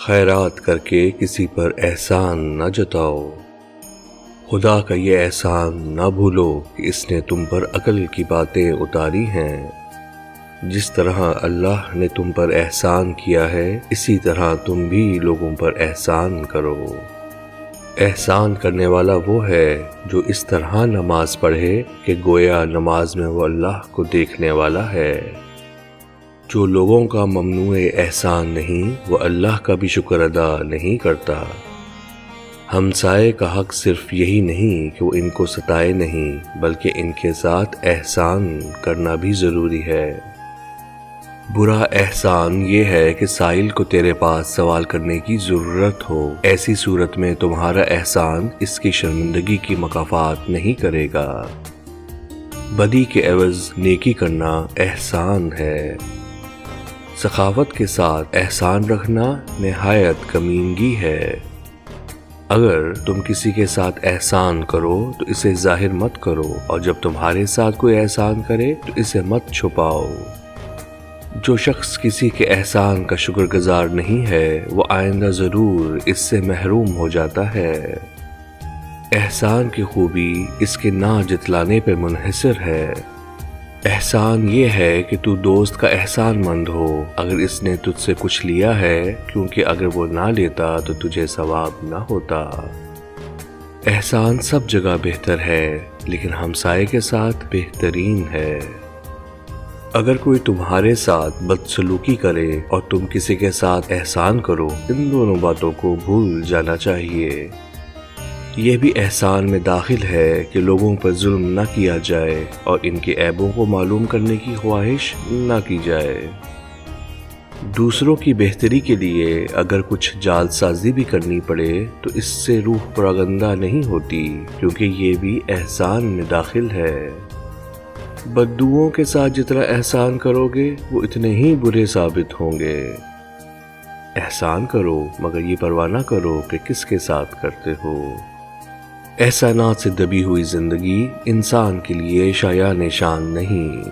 خیرات کر کے کسی پر احسان نہ جتاؤ۔ خدا کا یہ احسان نہ بھولو کہ اس نے تم پر عقل کی باتیں اتاری ہیں۔ جس طرح اللہ نے تم پر احسان کیا ہے اسی طرح تم بھی لوگوں پر احسان کرو۔ احسان کرنے والا وہ ہے جو اس طرح نماز پڑھے کہ گویا نماز میں وہ اللہ کو دیکھنے والا ہے۔ جو لوگوں کا ممنوع احسان نہیں وہ اللہ کا بھی شکر ادا نہیں کرتا۔ ہمسائے کا حق صرف یہی نہیں کہ وہ ان کو ستائے نہیں بلکہ ان کے ساتھ احسان کرنا بھی ضروری ہے۔ برا احسان یہ ہے کہ سائل کو تیرے پاس سوال کرنے کی ضرورت ہو، ایسی صورت میں تمہارا احسان اس کی شرمندگی کی مکافات نہیں کرے گا۔ بدی کے عوض نیکی کرنا احسان ہے۔ سخاوت کے ساتھ احسان رکھنا نہایت کمینگی ہے۔ اگر تم کسی کے ساتھ احسان کرو تو اسے ظاہر مت کرو، اور جب تمہارے ساتھ کوئی احسان کرے تو اسے مت چھپاؤ۔ جو شخص کسی کے احسان کا شکر گزار نہیں ہے وہ آئندہ ضرور اس سے محروم ہو جاتا ہے۔ احسان کی خوبی اس کے نہ جتلانے پر منحصر ہے۔ احسان یہ ہے کہ تو دوست کا احسان مند ہو اگر اس نے تجھ سے کچھ لیا ہے، کیونکہ اگر وہ نہ لیتا تو تجھے ثواب نہ ہوتا۔ احسان سب جگہ بہتر ہے لیکن ہمسائے کے ساتھ بہترین ہے۔ اگر کوئی تمہارے ساتھ بدسلوکی کرے اور تم کسی کے ساتھ احسان کرو، ان دونوں باتوں کو بھول جانا چاہیے۔ یہ بھی احسان میں داخل ہے کہ لوگوں پر ظلم نہ کیا جائے اور ان کے عیبوں کو معلوم کرنے کی خواہش نہ کی جائے۔ دوسروں کی بہتری کے لیے اگر کچھ جعل سازی بھی کرنی پڑے تو اس سے روح پراگندہ نہیں ہوتی، کیونکہ یہ بھی احسان میں داخل ہے۔ بددعاؤں کے ساتھ جتنا احسان کرو گے وہ اتنے ہی برے ثابت ہوں گے۔ احسان کرو مگر یہ پرواہ نہ کرو کہ کس کے ساتھ کرتے ہو۔ احسانات سے دبی ہوئی زندگی انسان کے لیے شایان شان نہیں۔